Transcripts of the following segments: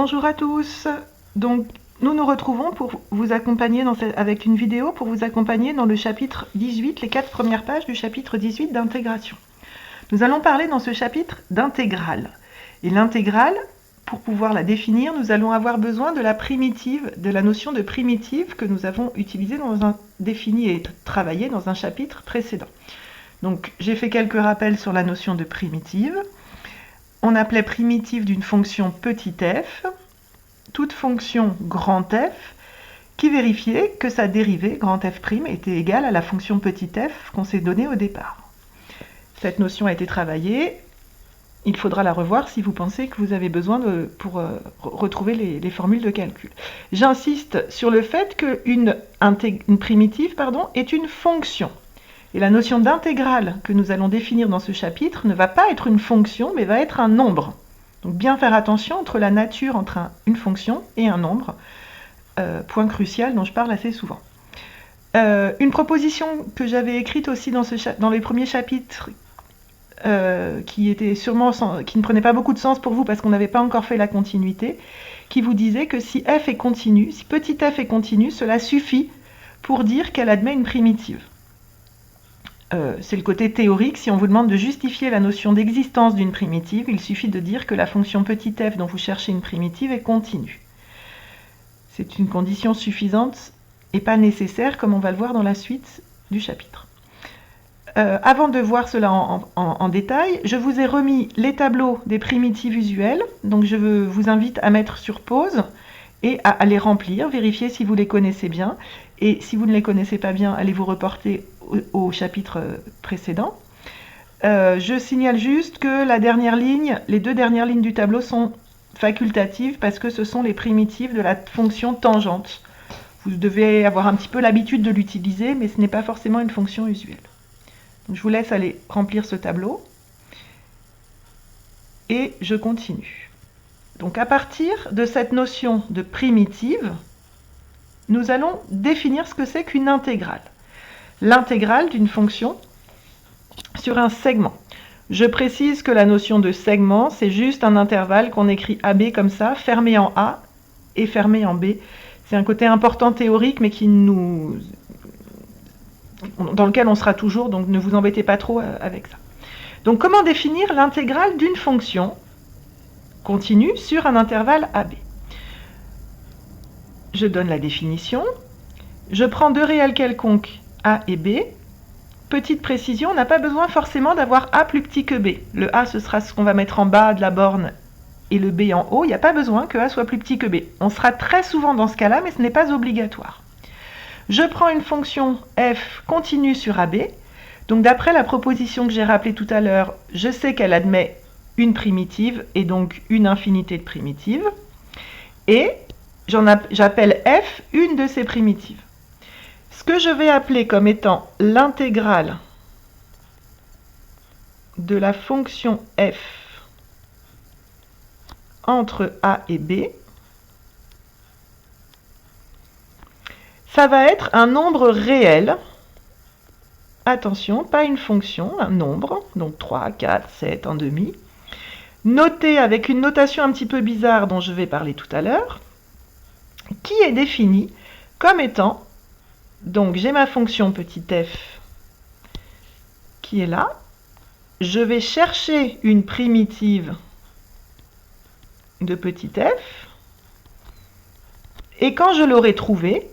Bonjour à tous. Donc, nous nous retrouvons pour vous accompagner avec une vidéo pour vous accompagner dans le chapitre 18, les 4 premières pages du chapitre 18 d'intégration. Nous allons parler dans ce chapitre d'intégrale. Et l'intégrale, pour pouvoir la définir, nous allons avoir besoin de la notion de primitive que nous avons utilisée définie et travaillée dans un chapitre précédent. Donc, j'ai fait quelques rappels sur la notion de primitive. On appelait primitive d'une fonction petit f, toute fonction grand F, qui vérifiait que sa dérivée, grand F', était égale à la fonction petit f qu'on s'est donnée au départ. Cette notion a été travaillée, il faudra la revoir si vous pensez que vous avez besoin pour retrouver les formules de calcul. J'insiste sur le fait qu'une primitive est une fonction. Et la notion d'intégrale que nous allons définir dans ce chapitre ne va pas être une fonction, mais va être un nombre. Donc bien faire attention entre la nature entre une fonction et un nombre, point crucial dont je parle assez souvent. Une proposition que j'avais écrite aussi dans les premiers chapitres, qui ne prenait pas beaucoup de sens pour vous parce qu'on n'avait pas encore fait la continuité, qui vous disait que si f est continu, si petit f est continu, cela suffit pour dire qu'elle admet une primitive. C'est le côté théorique. Si on vous demande de justifier la notion d'existence d'une primitive, il suffit de dire que la fonction petit f dont vous cherchez une primitive est continue. C'est une condition suffisante et pas nécessaire, comme on va le voir dans la suite du chapitre. Avant de voir cela en détail, je vous ai remis les tableaux des primitives usuelles. Donc je vous invite à mettre sur pause et à les remplir, vérifier si vous les connaissez bien. Et si vous ne les connaissez pas bien, allez vous reporter au chapitre précédent. Je signale juste que les deux dernières lignes du tableau sont facultatives parce que ce sont les primitives de la fonction tangente. Vous devez avoir un petit peu l'habitude de l'utiliser, mais ce n'est pas forcément une fonction usuelle. Donc, je vous laisse aller remplir ce tableau. Et je continue. Donc à partir de cette notion de primitive, nous allons définir ce que c'est qu'une intégrale. L'intégrale d'une fonction sur un segment. Je précise que la notion de segment, c'est juste un intervalle qu'on écrit AB comme ça, fermé en A et fermé en B. C'est un côté important théorique, mais dans lequel on sera toujours, donc ne vous embêtez pas trop avec ça. Donc comment définir l'intégrale d'une fonction continue sur un intervalle AB? Je donne la définition. Je prends deux réels quelconques, A et B. Petite précision, on n'a pas besoin forcément d'avoir A plus petit que B. Le A, ce sera ce qu'on va mettre en bas de la borne et le B en haut. Il n'y a pas besoin que A soit plus petit que B. On sera très souvent dans ce cas-là, mais ce n'est pas obligatoire. Je prends une fonction f continue sur AB. Donc d'après la proposition que j'ai rappelée tout à l'heure, je sais qu'elle admet une primitive et donc une infinité de primitives. Et j'appelle f une de ces primitives. Ce que je vais appeler comme étant l'intégrale de la fonction f entre a et b, ça va être un nombre réel. Attention, pas une fonction, un nombre, donc 3, 4, 7, en demi, noté avec une notation un petit peu bizarre dont je vais parler tout à l'heure, qui est définie comme étant, donc j'ai ma fonction petit f qui est là, je vais chercher une primitive de petit f, et quand je l'aurai trouvée,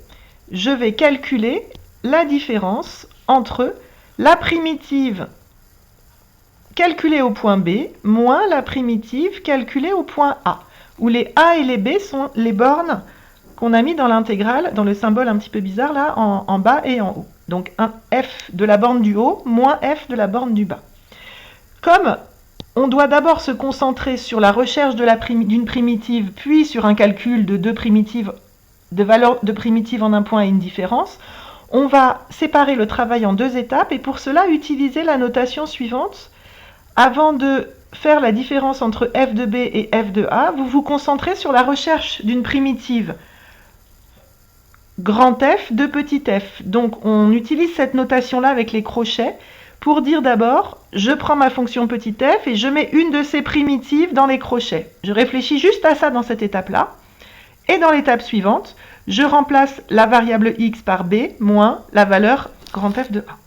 je vais calculer la différence entre la primitive calculée au point B moins la primitive calculée au point A, où les A et les B sont les bornes qu'on a mis dans l'intégrale, dans le symbole un petit peu bizarre là, en bas et en haut. Donc un f de la borne du haut moins f de la borne du bas. Comme on doit d'abord se concentrer sur la recherche d'une primitive, puis sur un calcul de valeurs de primitives en un point et une différence, on va séparer le travail en deux étapes et pour cela utiliser la notation suivante. Avant de faire la différence entre f de b et f de a, vous vous concentrez sur la recherche d'une primitive grand F de petit f. Donc on utilise cette notation-là avec les crochets pour dire d'abord, je prends ma fonction petit f et je mets une de ces primitives dans les crochets. Je réfléchis juste à ça dans cette étape-là. Et dans l'étape suivante, je remplace la variable x par b moins la valeur grand F de A.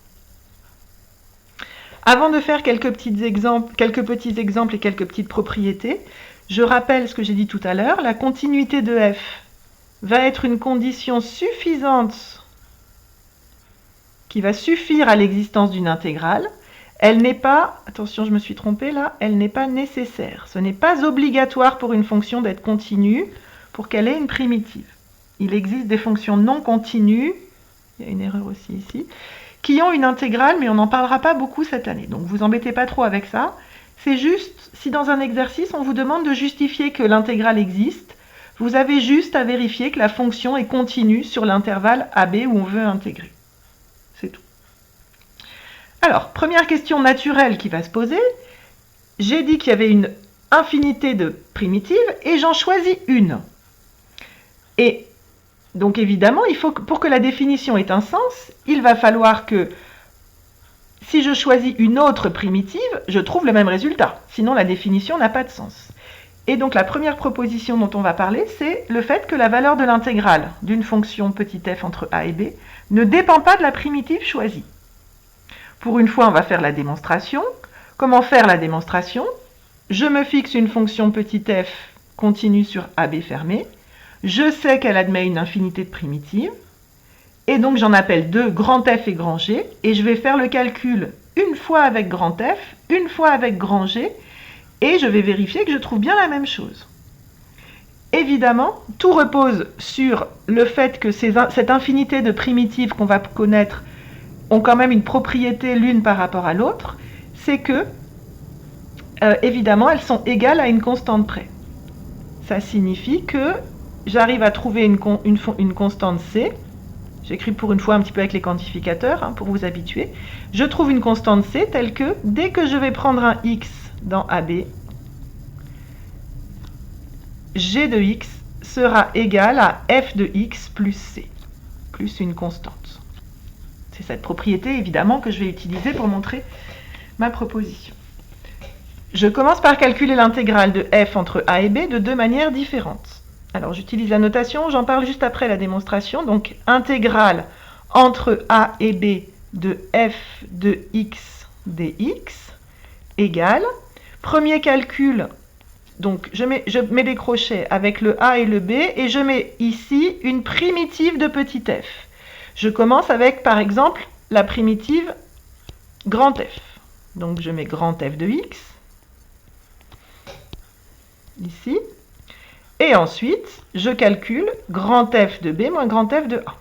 Avant de faire quelques petits exemples et quelques petites propriétés, je rappelle ce que j'ai dit tout à l'heure. La continuité de f va être une condition suffisante qui va suffire à l'existence d'une intégrale. Elle n'est pas, attention je me suis trompée là, elle n'est pas nécessaire. Ce n'est pas obligatoire pour une fonction d'être continue pour qu'elle ait une primitive. Il existe des fonctions non continues, il y a une erreur aussi ici, qui ont une intégrale, mais on n'en parlera pas beaucoup cette année. Donc vous embêtez pas trop avec ça. C'est juste, si dans un exercice, on vous demande de justifier que l'intégrale existe, vous avez juste à vérifier que la fonction est continue sur l'intervalle AB où on veut intégrer. C'est tout. Alors, première question naturelle qui va se poser. J'ai dit qu'il y avait une infinité de primitives et j'en choisis une. Et donc évidemment, pour que la définition ait un sens, il va falloir que si je choisis une autre primitive, je trouve le même résultat. Sinon, la définition n'a pas de sens. Et donc la première proposition dont on va parler, c'est le fait que la valeur de l'intégrale d'une fonction petit f entre a et b ne dépend pas de la primitive choisie. Pour une fois, on va faire la démonstration. Comment faire la démonstration? Je me fixe une fonction petit f continue sur AB fermé. Je sais qu'elle admet une infinité de primitives. Et donc j'en appelle deux, grand F et grand G. Et je vais faire le calcul une fois avec grand F, une fois avec grand G. Et je vais vérifier que je trouve bien la même chose. Évidemment, tout repose sur le fait que cette infinité de primitives qu'on va connaître ont quand même une propriété l'une par rapport à l'autre. C'est que, évidemment, elles sont égales à une constante près. Ça signifie que j'arrive à trouver une constante C. J'écris pour une fois un petit peu avec les quantificateurs, hein, pour vous habituer. Je trouve une constante C telle que, dès que je vais prendre un x dans AB, G de x sera égal à f de x plus c, plus une constante. C'est cette propriété, évidemment, que je vais utiliser pour montrer ma proposition. Je commence par calculer l'intégrale de f entre a et b de deux manières différentes. Alors, j'utilise la notation, j'en parle juste après la démonstration. Donc, intégrale entre a et b de f de x dx égale, premier calcul, donc je mets des crochets avec le a et le b, et je mets ici une primitive de petit f. Je commence avec, par exemple, la primitive grand F. Donc je mets grand F de x, ici, et ensuite je calcule grand F de b moins grand F de a.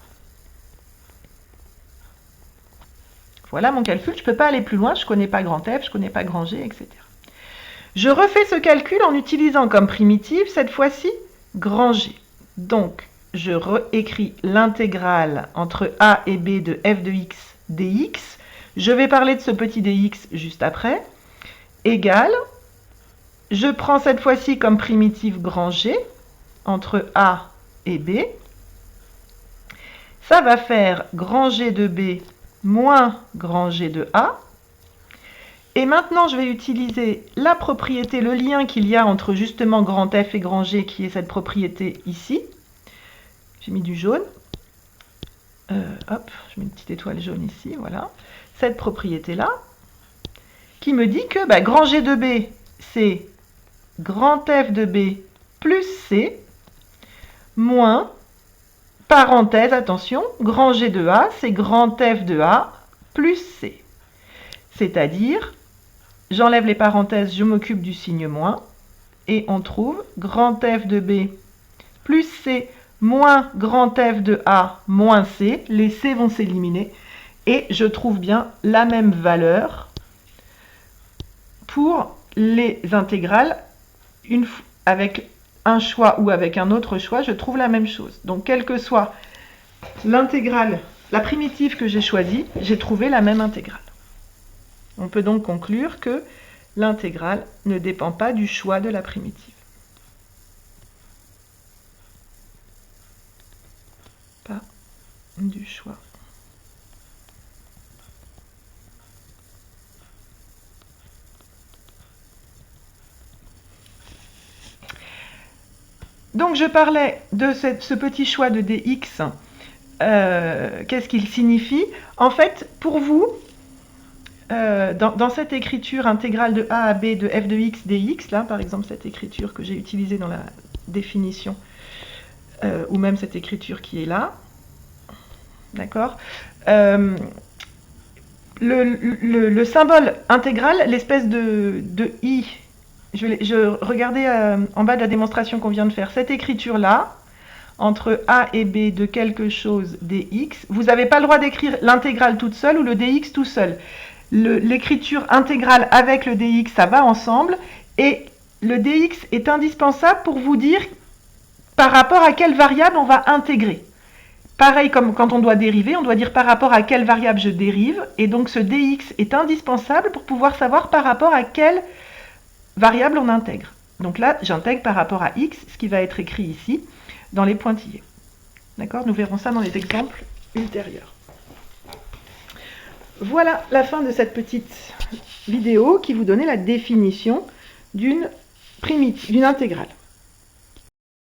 Voilà mon calcul, je ne peux pas aller plus loin, je ne connais pas grand F, je ne connais pas grand G, etc. Je refais ce calcul en utilisant comme primitive, cette fois-ci, grand G. Donc, je réécris l'intégrale entre a et b de f de x dx. Je vais parler de ce petit dx juste après. Égale, je prends cette fois-ci comme primitive grand G entre a et b. Ça va faire grand G de b moins grand G de a. Et maintenant, je vais utiliser la propriété, le lien qu'il y a entre justement grand F et grand G, qui est cette propriété ici. J'ai mis du jaune. Hop, je mets une petite étoile jaune ici, voilà. Cette propriété-là, qui me dit que grand G de B, c'est grand F de B plus C, moins, parenthèse, attention, grand G de A, c'est grand F de A plus C. C'est-à-dire, j'enlève les parenthèses, je m'occupe du signe moins, et on trouve grand F de B plus C moins grand F de A moins C. Les C vont s'éliminer, et je trouve bien la même valeur pour les intégrales. Avec un choix ou avec un autre choix, je trouve la même chose. Donc, quelle que soit l'intégrale, la primitive que j'ai choisie, j'ai trouvé la même intégrale. On peut donc conclure que l'intégrale ne dépend pas du choix de la primitive. Pas du choix Donc je parlais de ce petit choix de dx. Qu'est-ce qu'il signifie? En fait, pour vous, dans cette écriture intégrale de a à b de f de x dx, là par exemple cette écriture que j'ai utilisée dans la définition, ou même cette écriture qui est là, d'accord, le symbole intégral, l'espèce de i, je regardais en bas de la démonstration qu'on vient de faire, cette écriture-là, entre a et b de quelque chose dx, vous n'avez pas le droit d'écrire l'intégrale toute seule ou le dx tout seul. L'écriture intégrale avec le dx, ça va ensemble, et le dx est indispensable pour vous dire par rapport à quelle variable on va intégrer. Pareil comme quand on doit dériver, on doit dire par rapport à quelle variable je dérive, et donc ce dx est indispensable pour pouvoir savoir par rapport à quelle variable on intègre. Donc là, j'intègre par rapport à x, ce qui va être écrit ici, dans les pointillés. D'accord? Nous verrons ça dans les exemples ultérieurs. Voilà la fin de cette petite vidéo qui vous donnait la définition d'une intégrale.